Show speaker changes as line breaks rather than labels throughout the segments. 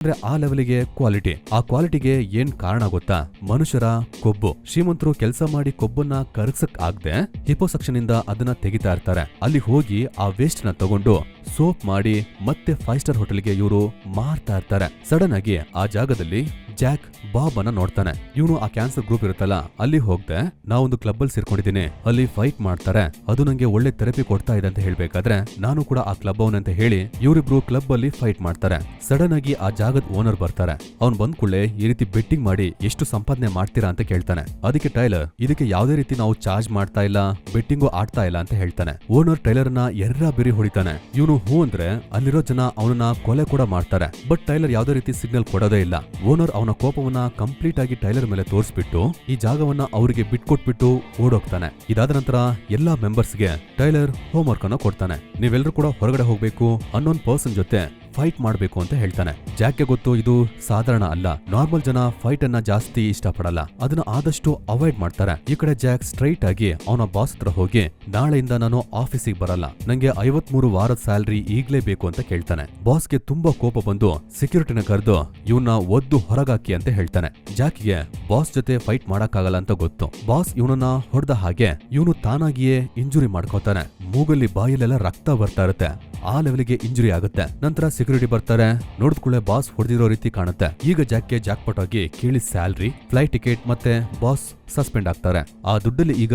ಅಂದ್ರೆ ಆ ಲೆವೆಲ್ಗೆ ಕ್ವಾಲಿಟಿ. ಆ ಕ್ವಾಲಿಟಿಗೆ ಏನ್ ಕಾರಣ ಗೊತ್ತಾ? ಮನುಷ್ಯರ ಕೊಬ್ಬು. ಶ್ರೀಮಂತರು ಕೆಲಸ ಮಾಡಿ ಕೊಬ್ಬನ್ನ ಕರಗ್ಸಕ್ ಆಗದೆ ಹಿಪೋಸಕ್ಷನ್ ಇಂದ ಅದನ್ನ ತೆಗಿತಾ ಇರ್ತಾರೆ. ಅಲ್ಲಿ ಹೋಗಿ ಆ ವೇಸ್ಟ್ ನ ತಗೊಂಡು ಸೋಪ್ ಮಾಡಿ ಮತ್ತೆ 5 ಸ್ಟಾರ್ ಹೋಟೆಲ್ಗೆ ಇವರು ಮಾರ್ತಾ ಇರ್ತಾರೆ. ಸಡನ್ ಆಗಿ ಆ ಜಾಗದಲ್ಲಿ ಜಾಕ್ ಬಾಬ್ ಅನ್ನ ನೋಡ್ತಾನೆ. ಇವನು ಆ ಕ್ಯಾನ್ಸರ್ ಗ್ರೂಪ್ ಇರುತ್ತಲ್ಲ, ಅಲ್ಲಿ ಹೋಗ್ದೆ ನಾವೊಂದು ಕ್ಲಬ್ ಅಲ್ಲಿ ಸೇರ್ಕೊಂಡಿದ್ದೀನಿ, ಅಲ್ಲಿ ಫೈಟ್ ಮಾಡ್ತಾರೆ, ಅದು ನಂಗೆ ಒಳ್ಳೆ ಥೆರಪಿ ಕೊಡ್ತಾ ಇದೆ ಅಂತ ಹೇಳ್ಬೇಕಾದ್ರೆ ನಾನು ಕೂಡ ಆ ಕ್ಲಬ್ ಅವನಂತ ಹೇಳಿ ಇವರಿಬ್ರು ಕ್ಲಬ್ ಅಲ್ಲಿ ಫೈಟ್ ಮಾಡ್ತಾರೆ. ಸಡನ್ ಆಗಿ ಆ ಜಾಗದ ಓನರ್ ಬರ್ತಾರೆ. ಅವ್ನ್ ಬಂದ್ ಕೂಡಲೇ ಈ ರೀತಿ ಬೆಟ್ಟಿಂಗ್ ಮಾಡಿ ಎಷ್ಟು ಸಂಪಾದನೆ ಮಾಡ್ತೀರಾ ಅಂತ ಕೇಳ್ತಾನೆ. ಅದಕ್ಕೆ ಟೈಲರ್ ಇದಕ್ಕೆ ಯಾವುದೇ ರೀತಿ ನಾವು ಚಾರ್ಜ್ ಮಾಡ್ತಾ ಇಲ್ಲ, ಬೆಟ್ಟಿಂಗು ಆಡ್ತಾ ಇಲ್ಲ ಅಂತ ಹೇಳ್ತಾನೆ. ಓನರ್ ಟೈಲರ್ ನ ಎರ್ರ ಬಿರಿ ಹೊಡಿತಾನೆ. ಇವನು ಹೂ ಅಂದ್ರೆ ಅಲ್ಲಿರೋ ಜನ ಅವನನ್ನ ಕೊಲೆ ಕೂಡ ಮಾಡ್ತಾರೆ. ಬಟ್ ಟೈಲರ್ ಯಾವುದೇ ರೀತಿ ಸಿಗ್ನಲ್ ಕೊಡೋದೇ ಇಲ್ಲ. ಓನರ್ ಅವನ ಕೋಪವನ್ನ ಕಂಪ್ಲೀಟ್ ಆಗಿ ಟೈಲರ್ ಮೇಲೆ ತೋರಿಸ್ಬಿಟ್ಟು ಈ ಜಾಗವನ್ನ ಅವರಿಗೆ ಬಿಟ್ಕೊಟ್ಬಿಟ್ಟು ಓಡೋಗ್ತಾನೆ. ಇದಾದ ನಂತರ ಎಲ್ಲಾ ಮೆಂಬರ್ಸ್ಗೆ ಟೈಲರ್ ಹೋಮ್ ವರ್ಕ್ ಅನ್ನ ಕೊಡ್ತಾನೆ. ನೀವೆಲ್ಲರೂ ಕೂಡ ಹೊರಗಡೆ ಹೋಗ್ಬೇಕು, ಅನ್ನೋನ್ ಪರ್ಸನ್ ಜೊತೆ ಫೈಟ್ ಮಾಡ್ಬೇಕು ಅಂತ ಹೇಳ್ತಾನೆ. ಜಾಕ್ಗೆ ಗೊತ್ತು ಇದು ಸಾಧಾರಣ ಅಲ್ಲ. ನಾರ್ಮಲ್ ಜನ ಫೈಟ್ ಅನ್ನ ಜಾಸ್ತಿ ಇಷ್ಟಪಡಲ್ಲ, ಅದನ್ನ ಆದಷ್ಟು ಅವಾಯ್ಡ್ ಮಾಡ್ತಾರೆ. ಈ ಕಡೆ ಜಾಕ್ ಸ್ಟ್ರೈಟ್ ಆಗಿ ಅವನ ಬಾಸ್ ಹತ್ರ ಹೋಗಿ ನಾಳೆಯಿಂದ ನಾನು ಆಫೀಸಿಗೆ ಬರಲ್ಲ, ನಂಗೆ 53 ವಾರದ ಸ್ಯಾಲರಿ ಈಗ್ಲೇ ಬೇಕು ಅಂತ ಕೇಳ್ತಾನೆ. ಬಾಸ್ಗೆ ತುಂಬಾ ಕೋಪ ಬಂದು ಸೆಕ್ಯೂರಿಟಿನ ಕರೆದು ಇವನ್ನ ಒದ್ದು ಹೊರಗಾಕಿ ಅಂತ ಹೇಳ್ತಾನೆ. ಜಾಕ್ಗೆ ಬಾಸ್ ಜೊತೆ ಫೈಟ್ ಮಾಡಕ್ಕಾಗಲ್ಲ ಅಂತ ಗೊತ್ತು. ಬಾಸ್ ಇವನನ್ನ ಹೊಡೆದ ಹಾಗೆ ಇವನು ತಾನಾಗಿಯೇ ಇಂಜುರಿ ಮಾಡ್ಕೋತಾನೆ. ಮೂಗಲ್ಲಿ ಬಾಯಲ್ಲೆಲ್ಲ ರಕ್ತ ಬರ್ತಾ ಇರುತ್ತೆ. ಆ ಲೆವೆಲ್ಗೆ ಇಂಜುರಿ ಆಗುತ್ತೆ. ನಂತರ ಸೆಕ್ಯೂರಿಟಿ ಬರ್ತಾರೆ. ನೋಡಿದ್ಕೂಳೆ ಬಾಸ್ ಹೊಡೆದಿರೋ ರೀತಿ ಕಾಣುತ್ತೆ. ಈಗ ಜಾಕ್ಗೆ ಜಾಕ್ಪಾಟ್ ಆಗಿ ಕೇಳಿ ಸ್ಯಾಲ್ರಿ, ಫ್ಲೈಟ್ ಟಿಕೆಟ್ ಮತ್ತೆ ಬಾಸ್ ಸಸ್ಪೆಂಡ್ ಆಗ್ತಾರೆ. ಆ ದುಡ್ಡಲ್ಲಿ ಈಗ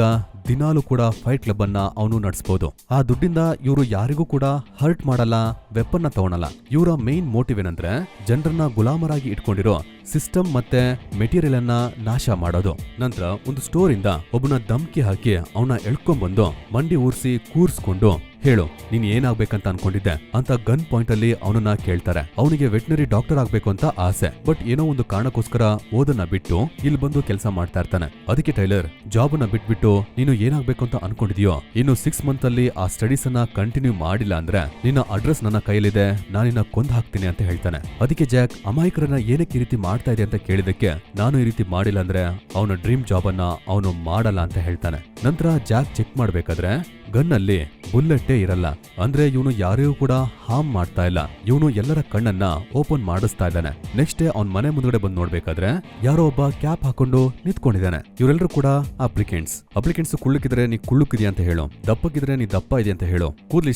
ದಿನಾಲೂ ಕೂಡ ಫೈಟ್ ಕ್ಲಬ್ ಅನ್ನ ಅವನು ನಡೆಸಬಹುದು. ಆ ದುಡ್ಡಿಂದ ಇವರು ಯಾರಿಗೂ ಕೂಡ ಹರ್ಟ್ ಮಾಡಲ್ಲ, ವೆಪನ್ ನ ತಗೊಳಲ್ಲ. ಇವರ ಮೇನ್ ಮೋಟಿವ್ ಏನಂದ್ರೆ ಜನರನ್ನ ಗುಲಾಮರಾಗಿ ಇಟ್ಕೊಂಡಿರೋ ಸಿಸ್ಟಮ್ ಮತ್ತೆ ಮೆಟೀರಿಯಲ್ ಅನ್ನ ನಾಶ ಮಾಡೋದು. ನಂತರ ಒಂದು ಸ್ಟೋರ್ ಇಂದ ಒಬ್ಬನ ಧಮ್ಕಿ ಹಾಕಿ ಅವನ ಎಳ್ಕೊಂಡ್ಬಂದು ಮಂಡಿ ಊರ್ಸಿ ಕೂರ್ಸ್ಕೊಂಡು ಹೇಳು ನೀನ್ ಏನಾಗ್ಬೇಕಂತ ಅನ್ಕೊಂಡಿದ್ದೆ ಅಂತ ಗನ್ ಪಾಯಿಂಟ್ ಅಲ್ಲಿ ಅವನನ್ನ ಕೇಳ್ತಾರೆ. ಅವನಿಗೆ ವೆಟನರಿ ಡಾಕ್ಟರ್ ಆಗ್ಬೇಕು ಅಂತ ಆಸೆ. ಬಟ್ ಏನೋ ಒಂದು ಕಾರಣಕ್ಕೋಸ್ಕರ ಓದನ್ನ ಬಿಟ್ಟು ಇಲ್ಲಿ ಬಂದು ಕೆಲಸ ಮಾಡ್ತಾ ಇರ್ತಾನೆ. ಅದಕ್ಕೆ ಟೈಲರ್ ಜಾಬ್ ಅನ್ನ ಬಿಟ್ಬಿಟ್ಟು ನೀನು ಏನಾಗ್ಬೇಕು ಅಂತ ಅನ್ಕೊಂಡಿದ್ಯೋ ಇನ್ನು 6 ಮಂತ್ ಅಲ್ಲಿ ಆ ಸ್ಟಡೀಸ್ ಅನ್ನ ಕಂಟಿನ್ಯೂ ಮಾಡಿಲ್ಲ ಅಂದ್ರೆ ನಿನ್ನ ಅಡ್ರೆಸ್ ನನ್ನ ಕೈಯಲ್ಲಿದೆ, ನಾನಿನ್ನ ಕೊಂದ್ ಹಾಕ್ತೀನಿ ಅಂತ ಹೇಳ್ತಾನೆ. ಅದಕ್ಕೆ ಜಾಕ್ ಅಮಾಯಕರನ್ನ ಏನಕ್ಕೆ ಈ ರೀತಿ ಮಾಡ್ತಾ ಇದೆ ಅಂತ ಕೇಳಿದಕ್ಕೆ ನಾನು ಈ ರೀತಿ ಮಾಡಿಲ್ಲ ಅಂದ್ರೆ ಅವನ ಡ್ರೀಮ್ ಜಾಬ್ ಅನ್ನ ಅವನು ಮಾಡಲ್ಲ ಅಂತ ಹೇಳ್ತಾನೆ. ನಂತರ ಜಾಕ್ ಚೆಕ್ ಮಾಡ್ಬೇಕಾದ್ರೆ ಗನ್ ಅಲ್ಲಿ ಬುಲೆಟ್ಟೇ ಇರಲ್ಲ. ಅಂದ್ರೆ ಇವನು ಯಾರಿಗೂ ಕೂಡ ಹಾರ್ಮ್ ಮಾಡ್ತಾ ಇಲ್ಲ. ಇವನು ಎಲ್ಲರ ಕಣ್ಣನ್ನ ಓಪನ್ ಮಾಡಿಸ್ತಾ ಇದ್ದಾನೆ. ನೆಕ್ಸ್ಟ್ ಡೇ ಅವ್ನ್ ಮನೆ ಮುಂದ್ಗಡೆ ಬಂದು ನೋಡ್ಬೇಕಾದ್ರೆ ಯಾರೋ ಒಬ್ಬ ಕ್ಯಾಪ್ ಹಾಕೊಂಡು ನಿಂತ್ಕೊಂಡಿದ್ದಾನೆ. ಇವರೆಲ್ಲರೂ ಕೂಡ ಅಪ್ಲಿಕೆಂಟ್ಸ್ ಕುಳ್ಳುಕಿದ್ರೆ ನೀ ಕುಳ್ಳುಕಿದ್ಯಾ ಅಂತ ಹೇಳು, ದಪ್ಪಕ್ಕಿದ್ರೆ ನೀ ದಪ್ಪ ಇದೆ ಅಂತ ಹೇಳು, ಕೂದ್ಲು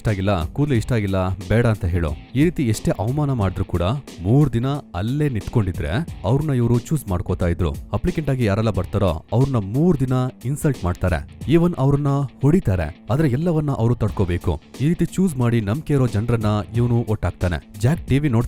ಇಷ್ಟ ಆಗಿಲ್ಲ ಬೇಡ ಅಂತ ಹೇಳು. ಈ ರೀತಿ ಎಷ್ಟೇ ಅವಮಾನ ಮಾಡಿದ್ರು ಕೂಡ 3 ದಿನ ಅಲ್ಲೇ ನಿಂತ್ಕೊಂಡಿದ್ರೆ ಅವ್ರನ್ನ ಇವರು ಚೂಸ್ ಮಾಡ್ಕೋತಾ ಇದ್ರು. ಅಪ್ಲಿಕೆಂಟ್ ಆಗಿ ಯಾರೆಲ್ಲ ಬರ್ತಾರೋ ಅವ್ರನ್ನ 3 ದಿನ ಇನ್ಸಲ್ಟ್ ಮಾಡ್ತಾರೆ, ಈವನ್ ಅವ್ರನ್ನ ಹೊಡಿತಾರೆ. ಆದ್ರೆ ಎಲ್ಲವನ್ನ ಅವರು ತಡ್ಕೋಬೇಕು. ಈ ರೀತಿ ಚೂಸ್ ಮಾಡಿ ನಂಬಿಕೆ ಇರೋ ಜನರನ್ನ ಇವನು ಒಟ್ಟಾಗ್ತಾನೆ. ಜಾಕ್ ಟಿವಿ ನೋಡ್ತಾ